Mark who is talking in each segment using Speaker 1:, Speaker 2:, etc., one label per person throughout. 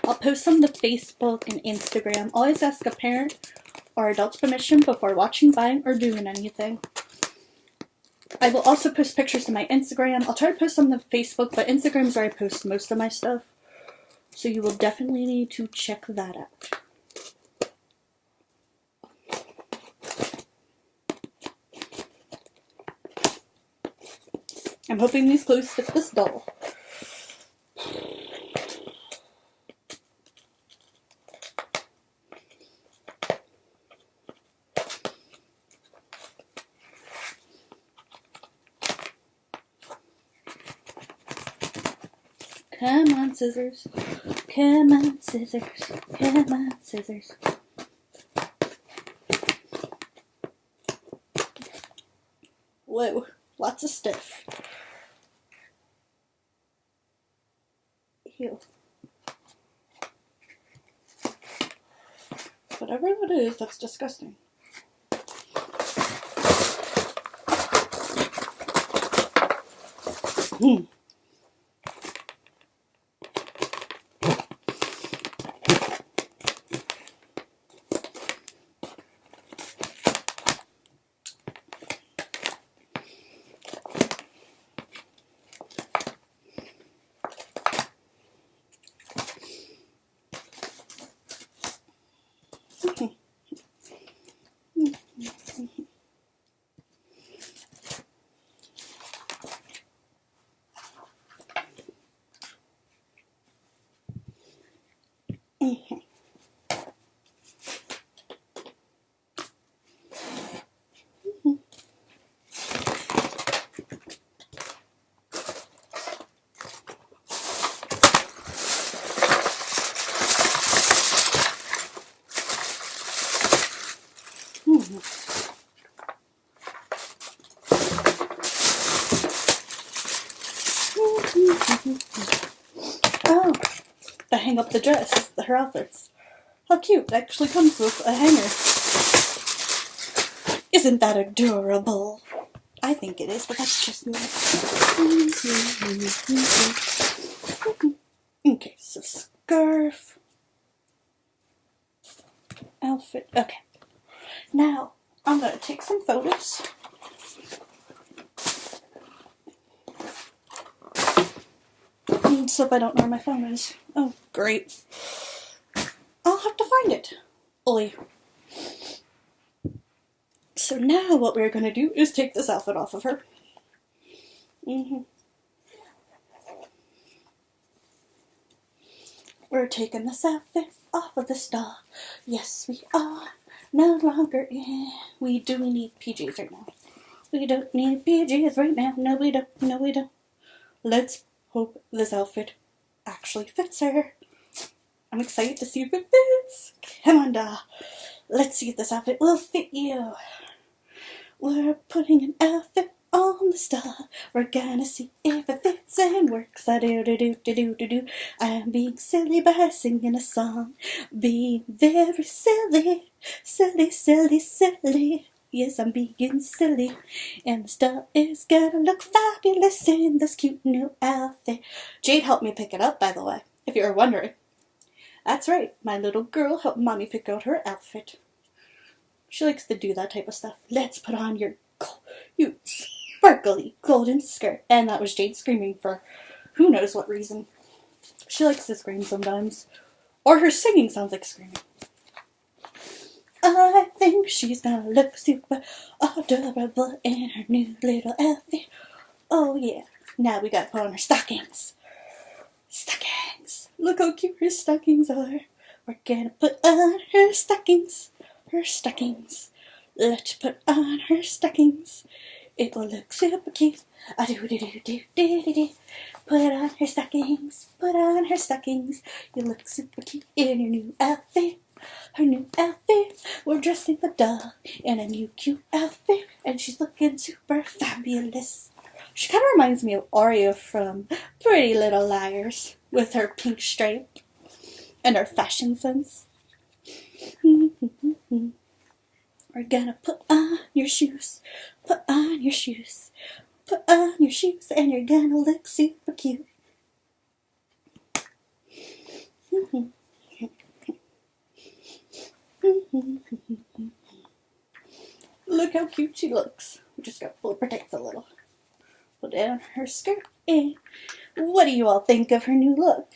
Speaker 1: I'll post them to Facebook and Instagram. Always ask a parent or adult's permission before watching, buying, or doing anything. I will also post pictures to my Instagram. I'll try to post them to Facebook, but Instagram is where I post most of my stuff. So you will definitely need to check that out. I'm hoping these clothes fit this doll. Come on, scissors. Come on, scissors. Come on, scissors. Whoa, lots of stuff. Ew. Whatever that is, that's disgusting. Oh, to hang up the dress, her outfits. How cute, it actually comes with a hanger. Isn't that adorable? I think it is, but that's just me. Okay, so scarf. Outfit, okay. Now, I'm going to take some photos. Except I don't know where my phone is. Oh, great. I'll have to find it. Oi. So now what we're going to do is take this outfit off of her. We're taking this outfit off of this doll. Yes, we are. No longer in. We do need PJs right now. We don't need PJs right now. No, we don't. No, we don't. Let's hope this outfit actually fits her. I'm excited to see if it fits. Come on, doll. Let's see if this outfit will fit you. We're putting an outfit on the doll. We're gonna see if it fits and works. Do. I'm being silly by singing a song. Being very silly. Silly, silly, silly. Yes, I'm being silly. And the doll is gonna look fabulous in this cute new outfit. Jade helped me pick it up, by the way, if you were wondering. That's right, my little girl helped mommy pick out her outfit. She likes to do that type of stuff. Let's put on your sparkly golden skirt. And that was Jade screaming for who knows what reason. She likes to scream sometimes. Or her singing sounds like screaming. I think she's gonna look super adorable in her new little outfit. Oh yeah. Now we gotta put on her stockings. Stockings. Look how cute her stockings are. We're gonna put on her stockings. Her stockings. Let's put on her stockings. It will look super cute. Do. Put on her stockings. Put on her stockings. You look super cute in your new outfit. Her new outfit. We're dressing the doll in a new cute outfit, and she's looking super fabulous. She kind of reminds me of Aria from Pretty Little Liars with her pink stripe and her fashion sense. We're gonna put on your shoes. Put on your shoes. Put on your shoes, and you're gonna look super cute. Look how cute she looks. We just got to pull her tights a little. Pull down her skirt. And what do you all think of her new look?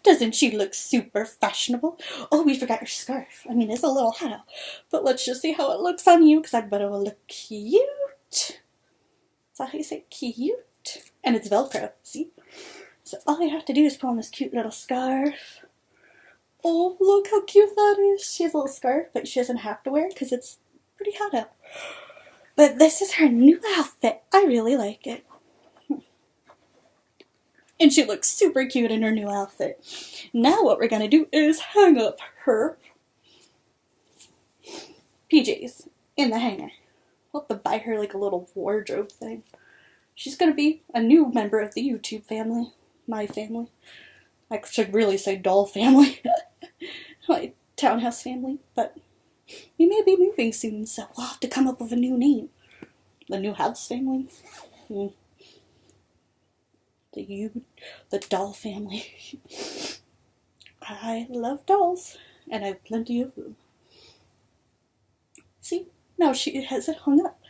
Speaker 1: Doesn't she look super fashionable? Oh, we forgot her scarf. I mean, it's a little hot out. But let's just see how it looks on you, because I bet it will look cute. Is that how you say cute? And it's Velcro, see? So all you have to do is put on this cute little scarf. Oh, look how cute that is. She has a little scarf, but she doesn't have to wear it because it's pretty hot out. But this is her new outfit. I really like it. And she looks super cute in her new outfit. Now what we're going to do is hang up her PJs in the hanger. We'll have to buy her like a little wardrobe thing. She's going to be a new member of the YouTube family. My family. I should really say doll family. My townhouse family. But we may be moving soon, so we'll have to come up with a new name. The new house family. The doll family. I love dolls, and I have plenty of them. See, now she has it hung up.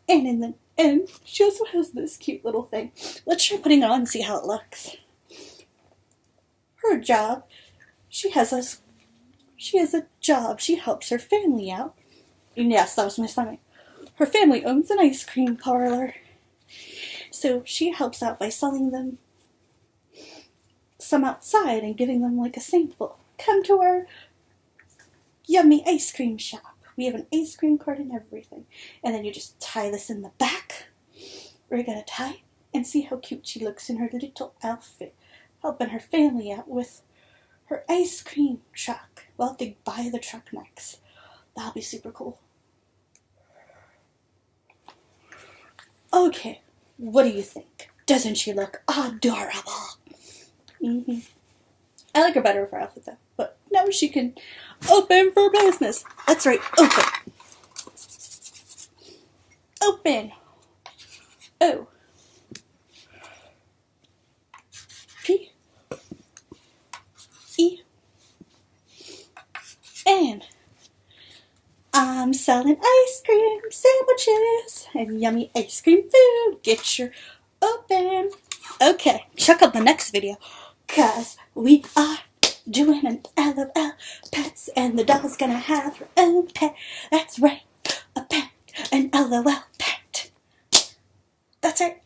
Speaker 1: And in the end, she also has this cute little thing. Let's try putting it on and see how it looks. Her job, she has a job. She helps her family out. And yes, that was my stomach. Her family owns an ice cream parlor. So she helps out by selling them some outside and giving them like a sample. Come to our yummy ice cream shop. We have an ice cream cart and everything. And then you just tie this in the back. We're going to tie and see how cute she looks in her little outfit. Helping her family out with her ice cream truck. We'll have to buy the truck next. That'll be super cool. Okay. What do you think? Doesn't she look adorable? I like her better with her outfit though. But now she can open for business. That's right, open. Open. O. P. E. N. I'm selling ice cream sandwiches and yummy ice cream food. Get your open. Okay, check out the next video, cause we are doing an LOL pets and the doll's gonna have her own pet. That's right, a pet, an LOL pet. That's right.